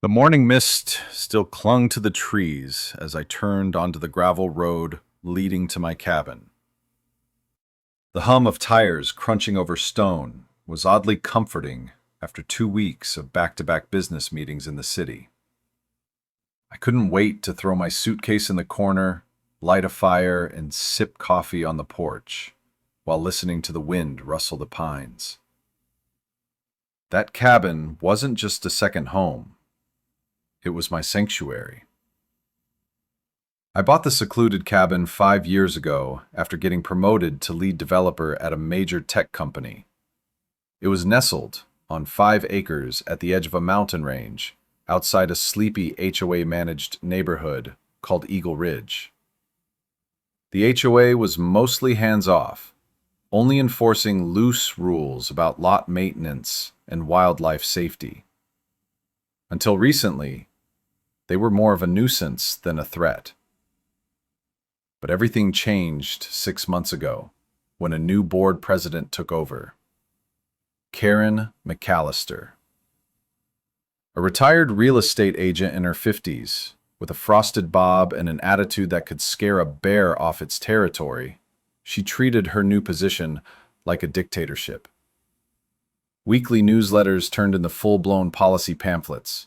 The morning mist still clung to the trees as I turned onto the gravel road leading to my cabin. The hum of tires crunching over stone was oddly comforting after 2 weeks of back-to-back business meetings in the city. I couldn't wait to throw my suitcase in the corner, light a fire, and sip coffee on the porch while listening to the wind rustle the pines. That cabin wasn't just a second home. It was my sanctuary. I bought the secluded cabin 5 years ago after getting promoted to lead developer at a major tech company. It was nestled on 5 acres at the edge of a mountain range outside a sleepy HOA-managed neighborhood called Eagle Ridge. The HOA was mostly hands-off, only enforcing loose rules about lot maintenance and wildlife safety. Until recently, they were more of a nuisance than a threat. But everything changed 6 months ago when a new board president took over. Karen McAllister. A retired real estate agent in her 50s, with a frosted bob and an attitude that could scare a bear off its territory, she treated her new position like a dictatorship. Weekly newsletters turned into full-blown policy pamphlets.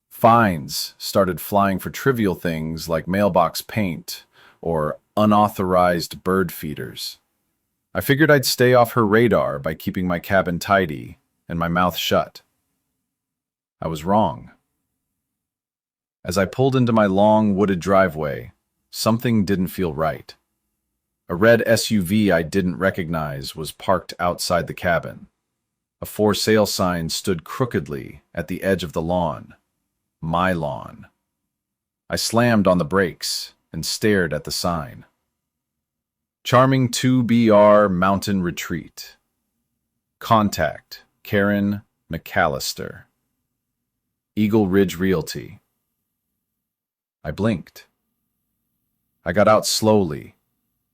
Fines started flying for trivial things like mailbox paint or unauthorized bird feeders. I figured I'd stay off her radar by keeping my cabin tidy and my mouth shut. I was wrong. As I pulled into my long, wooded driveway, something didn't feel right. A red SUV I didn't recognize was parked outside the cabin. A for sale sign stood crookedly at the edge of the lawn. My lawn. I slammed on the brakes and stared at the sign. Charming 2BR Mountain Retreat. Contact Karen McAllister. Eagle Ridge Realty. I blinked. I got out slowly,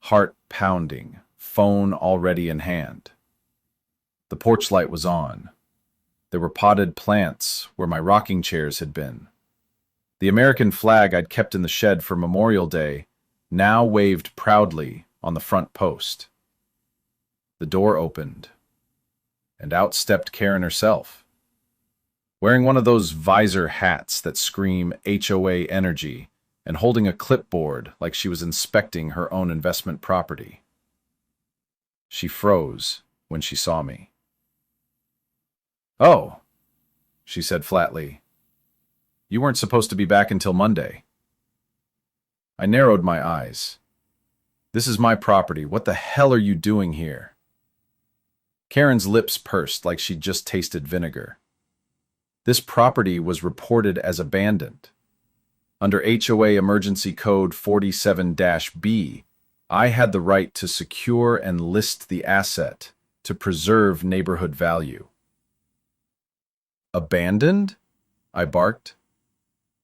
heart pounding, phone already in hand. The porch light was on. There were potted plants where my rocking chairs had been. The American flag I'd kept in the shed for Memorial Day now waved proudly on the front post. The door opened, and out stepped Karen herself, wearing one of those visor hats that scream HOA energy and holding a clipboard like she was inspecting her own investment property. She froze when she saw me. "Oh," she said flatly. "You weren't supposed to be back until Monday." I narrowed my eyes. "This is my property. What the hell are you doing here?" Karen's lips pursed like she'd just tasted vinegar. This property was reported as abandoned. Under HOA Emergency Code 47-B, I had the right to secure and list the asset to preserve neighborhood value. "Abandoned?" I barked.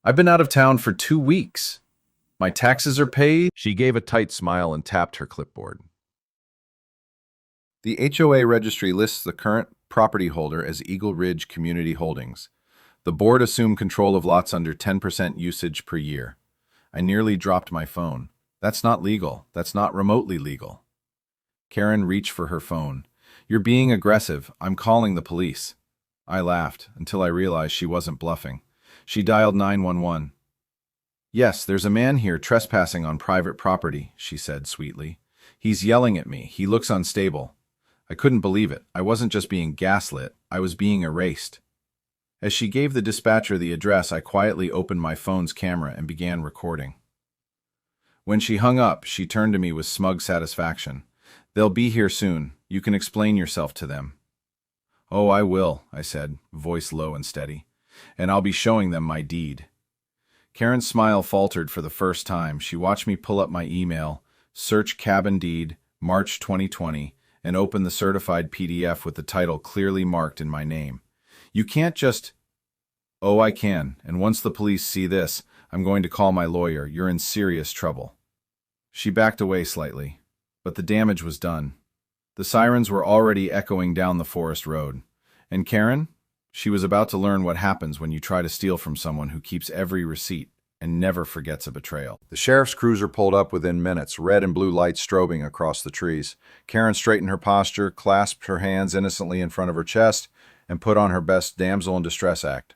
"I've been out of town for 2 weeks. My taxes are paid." She gave a tight smile and tapped her clipboard. The HOA registry lists the current property holder as Eagle Ridge Community Holdings. The board assumed control of lots under 10% usage per year. I nearly dropped my phone. "That's not legal. That's not remotely legal." Karen reached for her phone. "You're being aggressive. I'm calling the police." I laughed until I realized she wasn't bluffing. She dialed 911. "Yes, there's a man here trespassing on private property," she said sweetly. "He's yelling at me. He looks unstable." I couldn't believe it. I wasn't just being gaslit. I was being erased. As she gave the dispatcher the address, I quietly opened my phone's camera and began recording. When she hung up, she turned to me with smug satisfaction. "They'll be here soon. You can explain yourself to them." "Oh, I will," I said, voice low and steady. "And I'll be showing them my deed." Karen's smile faltered for the first time. She watched me pull up my email, search cabin deed, March 2020, and open the certified PDF with the title clearly marked in my name. "You can't just—" "Oh, I can, and once the police see this, I'm going to call my lawyer. You're in serious trouble." She backed away slightly, but the damage was done. The sirens were already echoing down the forest road. "And Karen, She was about to learn what happens when you try to steal from someone who keeps every receipt and never forgets a betrayal. The sheriff's cruiser pulled up within minutes, red and blue lights strobing across the trees. Karen straightened her posture, clasped her hands innocently in front of her chest, and put on her best damsel in distress act.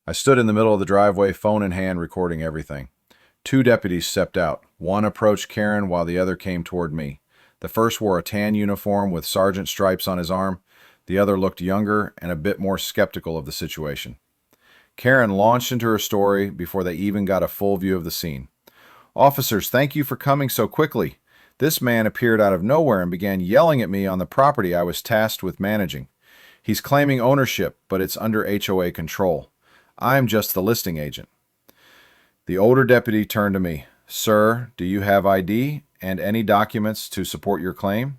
I stood in the middle of the driveway, phone in hand, recording everything. 2 deputies stepped out. One approached Karen while the other came toward me. The first wore a tan uniform with sergeant stripes on his arm. The other looked younger and a bit more skeptical of the situation. Karen launched into her story before they even got a full view of the scene. "Officers, thank you for coming so quickly. This man appeared out of nowhere and began yelling at me on the property I was tasked with managing. He's claiming ownership, but it's under HOA control. I'm just the listing agent." The older deputy turned to me. "Sir, do you have ID and any documents to support your claim?"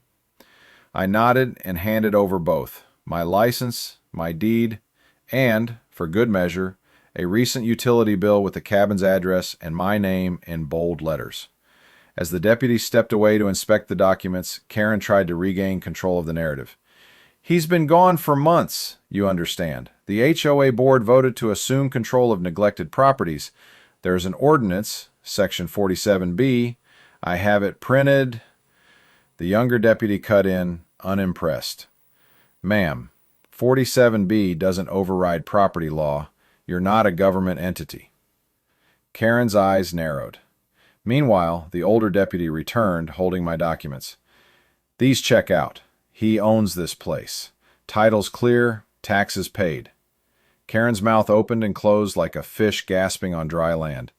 I nodded and handed over both: my license, my deed, and, for good measure, a recent utility bill with the cabin's address and my name in bold letters. As the deputy stepped away to inspect the documents, Karen tried to regain control of the narrative. "He's been gone for months, you understand. The HOA board voted to assume control of neglected properties. There's an ordinance, Section 47B. I have it printed." The younger deputy cut in, unimpressed. "Ma'am, 47B doesn't override property law. You're not a government entity." Karen's eyes narrowed. Meanwhile, the older deputy returned, holding my documents. "These check out. He owns this place. Title's clear, taxes paid." Karen's mouth opened and closed like a fish gasping on dry land.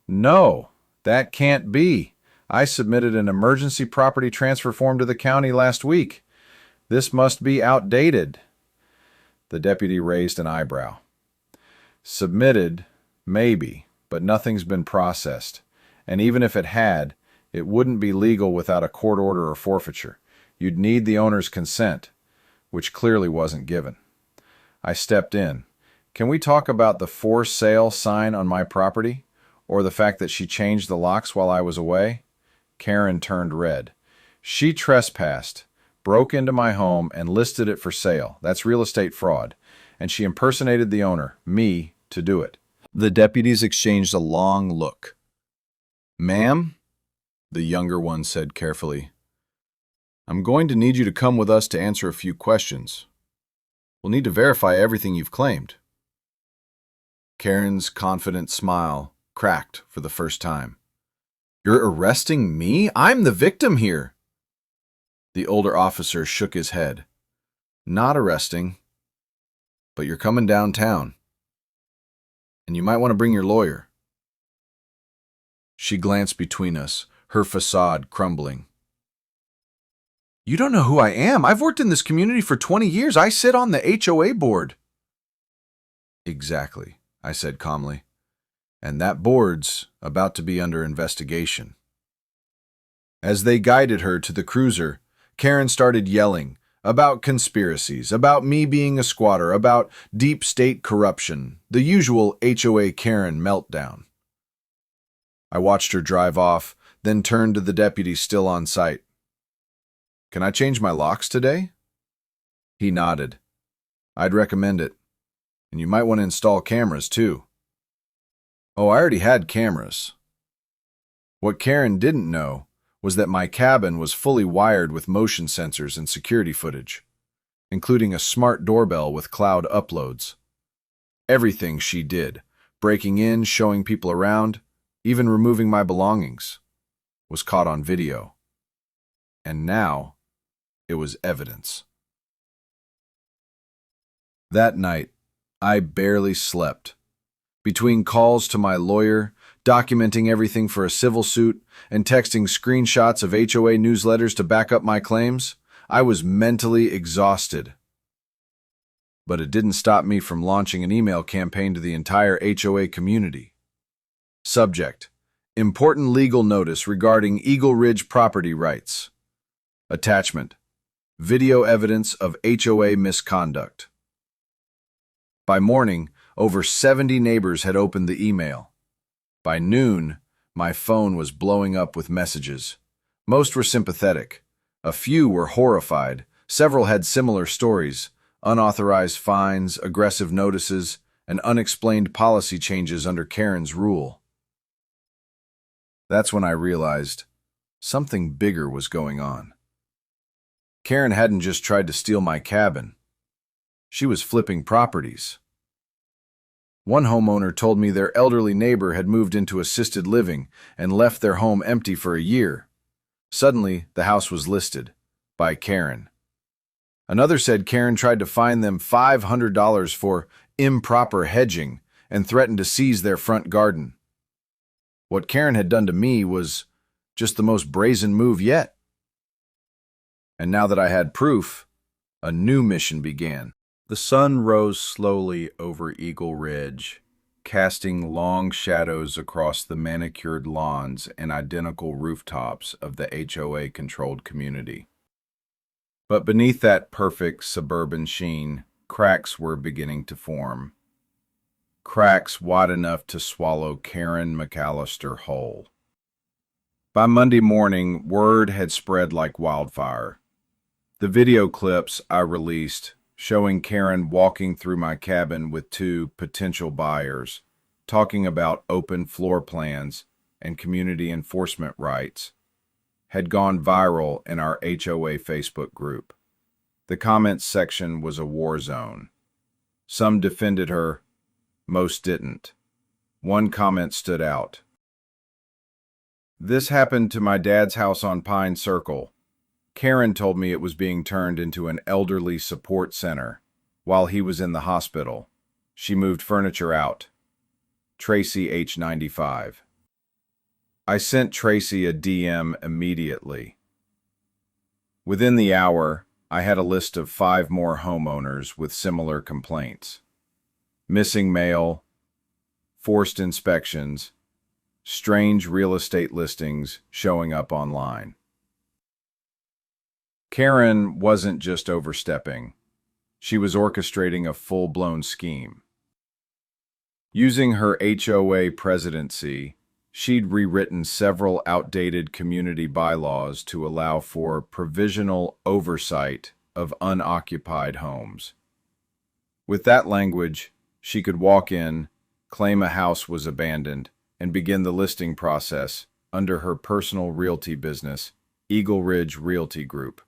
"No, that can't be. I submitted an emergency property transfer form to the county last week. This must be outdated." The deputy raised an eyebrow. "Submitted, maybe, but nothing's been processed. And even if it had, it wouldn't be legal without a court order or forfeiture. You'd need the owner's consent, which clearly wasn't given." I stepped in. "Can we talk about the for sale sign on my property? Or the fact that she changed the locks while I was away?" Karen turned red. "She trespassed, broke into my home, and listed it for sale. That's real estate fraud. And she impersonated the owner, me, to do it." The deputies exchanged a long look. "Ma'am," the younger one said carefully, "I'm going to need you to come with us to answer a few questions. We'll need to verify everything you've claimed." Karen's confident smile cracked for the first time. "You're arresting me? I'm the victim here." The older officer shook his head. "Not arresting, but you're coming downtown. And you might want to bring your lawyer." She glanced between us, her facade crumbling. "You don't know who I am. I've worked in this community for 20 years. I sit on the HOA board." "Exactly," I said calmly. "And that board's about to be under investigation." As they guided her to the cruiser, Karen started yelling about conspiracies, about me being a squatter, about deep state corruption, the usual HOA Karen meltdown. I watched her drive off, then turned to the deputy still on site. "Can I change my locks today?" He nodded. "I'd recommend it. And you might want to install cameras, too." "Oh, I already had cameras." What Karen didn't know was that my cabin was fully wired with motion sensors and security footage, including a smart doorbell with cloud uploads. Everything she did, breaking in, showing people around, even removing my belongings, was caught on video. And now, it was evidence. That night, I barely slept. Between calls to my lawyer, documenting everything for a civil suit, and texting screenshots of HOA newsletters to back up my claims, I was mentally exhausted. But it didn't stop me from launching an email campaign to the entire HOA community. Subject: Important legal notice regarding Eagle Ridge property rights. Attachment: Video evidence of HOA misconduct. By morning, over 70 neighbors had opened the email. By noon, my phone was blowing up with messages. Most were sympathetic. A few were horrified. Several had similar stories, unauthorized fines, aggressive notices, and unexplained policy changes under Karen's rule. That's when I realized something bigger was going on. Karen hadn't just tried to steal my cabin. She was flipping properties. One homeowner told me their elderly neighbor had moved into assisted living and left their home empty for a year. Suddenly, the house was listed by Karen. Another said Karen tried to fine them $500 for improper hedging and threatened to seize their front garden. What Karen had done to me was just the most brazen move yet. And now that I had proof, a new mission began. The sun rose slowly over Eagle Ridge, casting long shadows across the manicured lawns and identical rooftops of the HOA-controlled community. But beneath that perfect suburban sheen, cracks were beginning to form. Cracks wide enough to swallow Karen McAllister whole. By Monday morning, word had spread like wildfire. The video clips I released showing Karen walking through my cabin with two potential buyers, talking about open floor plans and community enforcement rights, had gone viral in our HOA Facebook group. The comments section was a war zone. Some defended her, most didn't. One comment stood out. "This happened to my dad's house on Pine Circle. Karen told me it was being turned into an elderly support center while he was in the hospital. She moved furniture out. Tracy, age 95. I sent Tracy a DM immediately. Within the hour, I had a list of 5 more homeowners with similar complaints. Missing mail, forced inspections, strange real estate listings showing up online. Karen wasn't just overstepping. She was orchestrating a full-blown scheme. Using her HOA presidency, she'd rewritten several outdated community bylaws to allow for provisional oversight of unoccupied homes. With that language, she could walk in, claim a house was abandoned, and begin the listing process under her personal realty business, Eagle Ridge Realty Group.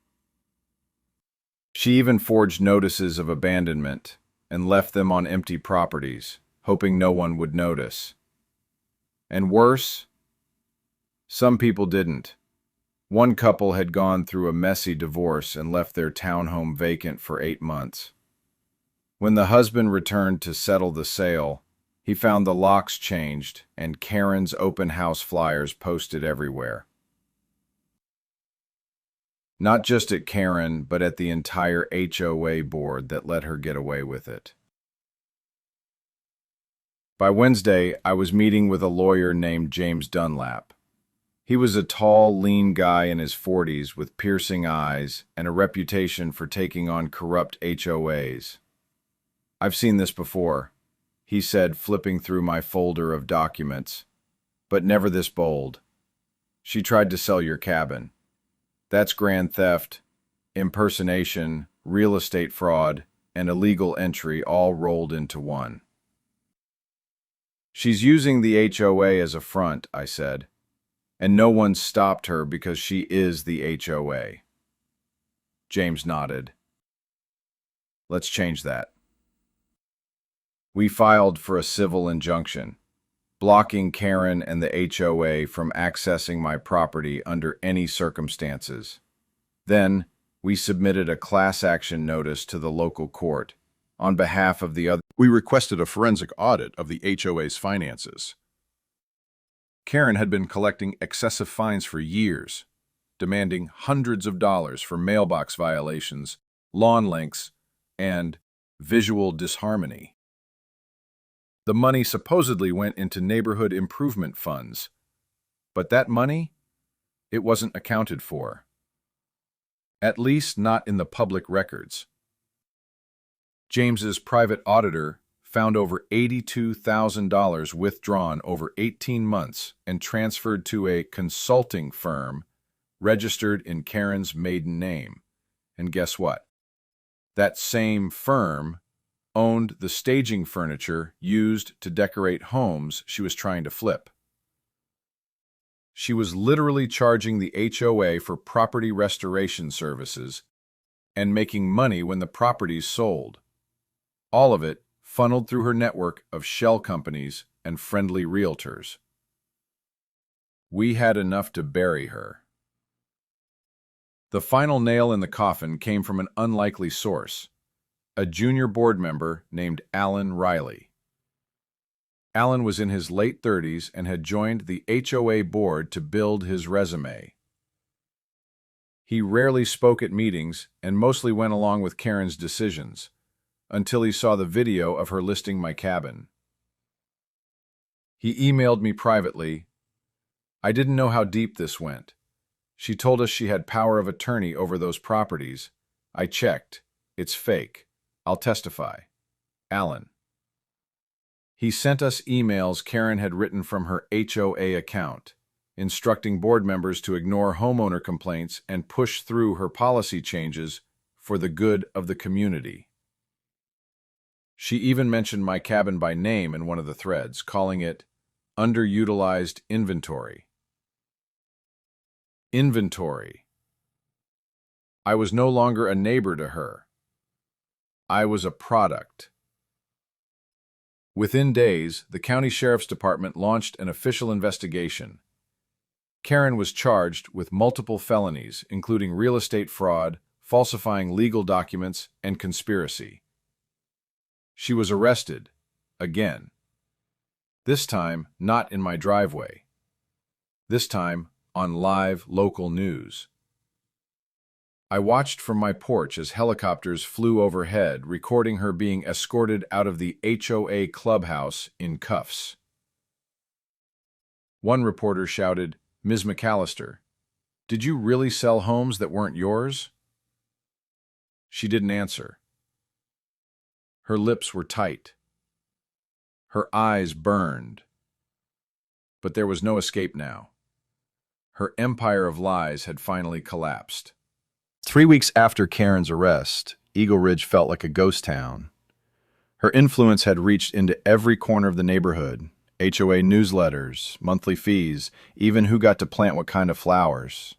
She even forged notices of abandonment and left them on empty properties, hoping no one would notice. And worse, some people didn't. One couple had gone through a messy divorce and left their townhome vacant for 8 months. When the husband returned to settle the sale, he found the locks changed and Karen's open house flyers posted everywhere. Not just at Karen, but at the entire HOA board that let her get away with it. By Wednesday, I was meeting with a lawyer named James Dunlap. He was a tall, lean guy in his 40s with piercing eyes and a reputation for taking on corrupt HOAs. "I've seen this before," he said, flipping through my folder of documents, "but never this bold. She tried to sell your cabin. That's grand theft, impersonation, real estate fraud, and illegal entry all rolled into one." "She's using the HOA as a front," I said, "and no one stopped her because she is the HOA." James nodded. "Let's change that." We filed for a civil injunction, blocking Karen and the HOA from accessing my property under any circumstances. Then, we submitted a class action notice to the local court on behalf of the other. We requested a forensic audit of the HOA's finances. Karen had been collecting excessive fines for years, demanding hundreds of dollars for mailbox violations, lawn lengths, and visual disharmony. The money supposedly went into neighborhood improvement funds, but that money, it wasn't accounted for. At least not in the public records. James's private auditor found over $82,000 withdrawn over 18 months and transferred to a consulting firm registered in Karen's maiden name. And guess what? That same firm owned the staging furniture used to decorate homes she was trying to flip. She was literally charging the HOA for property restoration services and making money when the properties sold. All of it funneled through her network of shell companies and friendly realtors. We had enough to bury her. The final nail in the coffin came from an unlikely source, a junior board member named Alan Riley. Alan was in his late 30s and had joined the HOA board to build his resume. He rarely spoke at meetings and mostly went along with Karen's decisions, until he saw the video of her listing my cabin. He emailed me privately. I didn't know how deep this went. She told us she had power of attorney over those properties. I checked. It's fake. I'll testify. Alan. He sent us emails Karen had written from her HOA account, instructing board members to ignore homeowner complaints and push through her policy changes for the good of the community. She even mentioned my cabin by name in one of the threads, calling it underutilized inventory. Inventory. I was no longer a neighbor to her. I was a product. Within days, the county sheriff's department launched an official investigation. Karen was charged with multiple felonies, including real estate fraud, falsifying legal documents, and conspiracy. She was arrested, again. This time, not in my driveway. This time, on live local news. I watched from my porch as helicopters flew overhead, recording her being escorted out of the HOA clubhouse in cuffs. One reporter shouted, "Ms. McAllister, did you really sell homes that weren't yours?" She didn't answer. Her lips were tight. Her eyes burned. But there was no escape now. Her empire of lies had finally collapsed. 3 weeks after Karen's arrest, Eagle Ridge felt like a ghost town. Her influence had reached into every corner of the neighborhood. HOA newsletters, monthly fees, even who got to plant what kind of flowers.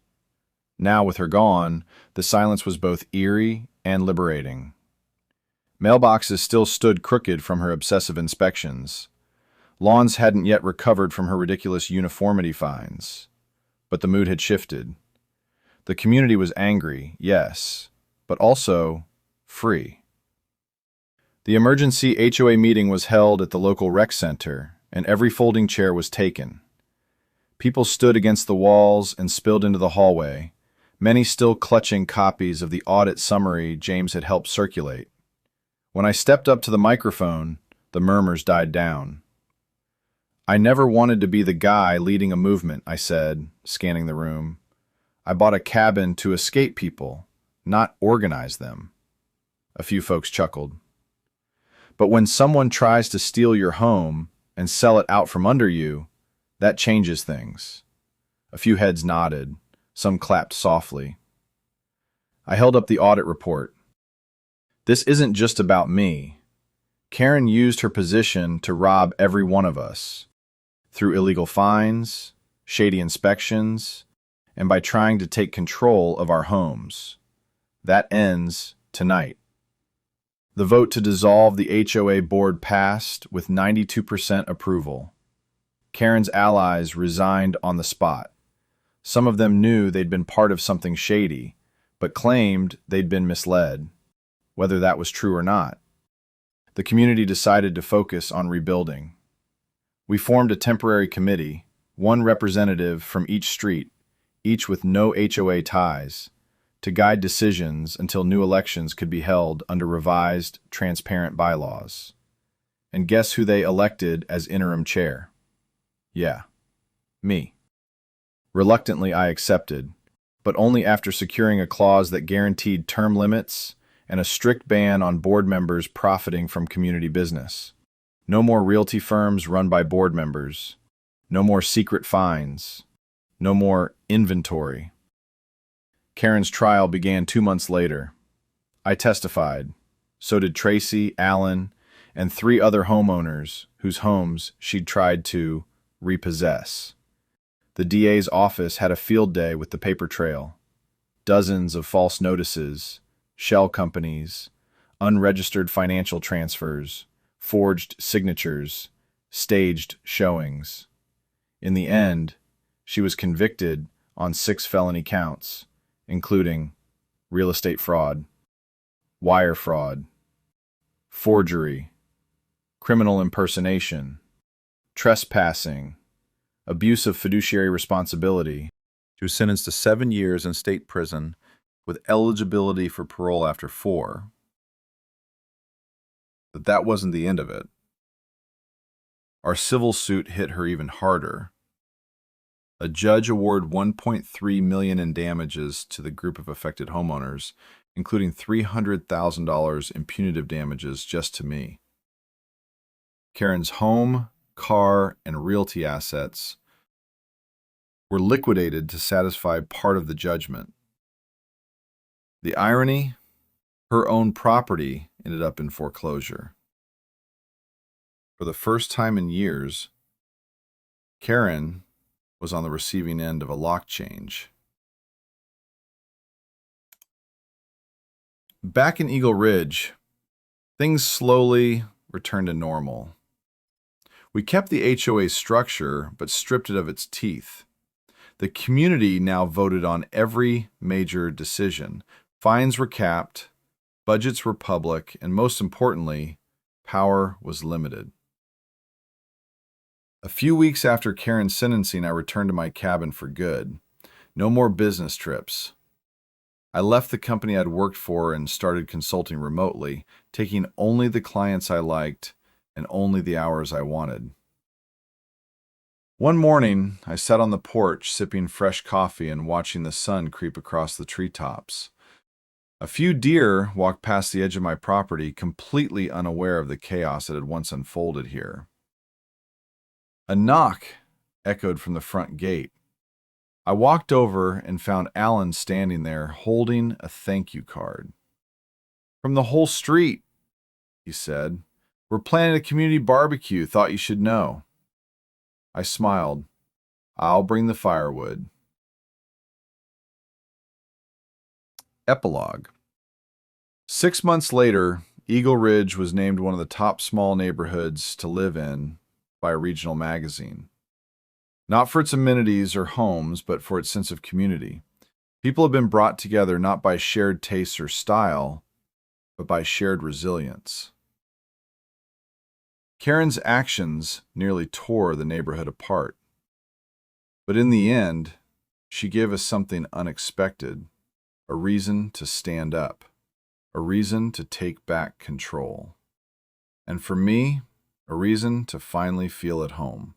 Now, with her gone, the silence was both eerie and liberating. Mailboxes still stood crooked from her obsessive inspections. Lawns hadn't yet recovered from her ridiculous uniformity fines. But the mood had shifted. The community was angry, yes, but also free. The emergency HOA meeting was held at the local rec center, and every folding chair was taken. People stood against the walls and spilled into the hallway, many still clutching copies of the audit summary James had helped circulate. When I stepped up to the microphone, the murmurs died down. "I never wanted to be the guy leading a movement," I said, scanning the room. "I bought a cabin to escape people, not organize them." A few folks chuckled. But when someone tries to steal your home and sell it out from under you, that changes things. A few heads nodded, some clapped softly. I held up the audit report. "This isn't just about me. Karen used her position to rob every one of us, through illegal fines, shady inspections, and by trying to take control of our homes. That ends tonight." The vote to dissolve the HOA board passed with 92% approval. Karen's allies resigned on the spot. Some of them knew they'd been part of something shady, but claimed they'd been misled, whether that was true or not. The community decided to focus on rebuilding. We formed a temporary committee, one representative from each street, each with no HOA ties, to guide decisions until new elections could be held under revised, transparent bylaws. And guess who they elected as interim chair? Yeah, me. Reluctantly, I accepted, but only after securing a clause that guaranteed term limits and a strict ban on board members profiting from community business. No more realty firms run by board members. No more secret fines. No more inventory. Karen's trial began 2 months later. I testified. So did Tracy, Allen, and 3 other homeowners whose homes she'd tried to repossess. The DA's office had a field day with the paper trail. Dozens of false notices, shell companies, unregistered financial transfers, forged signatures, staged showings. In the end, she was convicted on 6 felony counts, including real estate fraud, wire fraud, forgery, criminal impersonation, trespassing, abuse of fiduciary responsibility. She was sentenced to 7 years in state prison with eligibility for parole after 4. But that wasn't the end of it. Our civil suit hit her even harder. A judge awarded $1.3 million in damages to the group of affected homeowners, including $300,000 in punitive damages just to me. Karen's home, car, and realty assets were liquidated to satisfy part of the judgment. The irony? Her own property ended up in foreclosure. For the first time in years, Karen was on the receiving end of a lock change. Back in Eagle Ridge, things slowly returned to normal. We kept the HOA structure, but stripped it of its teeth. The community now voted on every major decision. Fines were capped, budgets were public, and most importantly, power was limited. A few weeks after Karen's sentencing, I returned to my cabin for good. No more business trips. I left the company I'd worked for and started consulting remotely, taking only the clients I liked and only the hours I wanted. One morning, I sat on the porch sipping fresh coffee and watching the sun creep across the treetops. A few deer walked past the edge of my property, completely unaware of the chaos that had once unfolded here. A knock echoed from the front gate. I walked over and found Alan standing there holding a thank you card. "From the whole street," he said. "We're planning a community barbecue. Thought you should know." I smiled. "I'll bring the firewood." Epilogue. 6 months later, Eagle Ridge was named one of the top small neighborhoods to live in by a regional magazine. Not for its amenities or homes, but for its sense of community. People have been brought together not by shared tastes or style, but by shared resilience. Karen's actions nearly tore the neighborhood apart. But in the end, she gave us something unexpected, a reason to stand up, a reason to take back control. And for me, a reason to finally feel at home.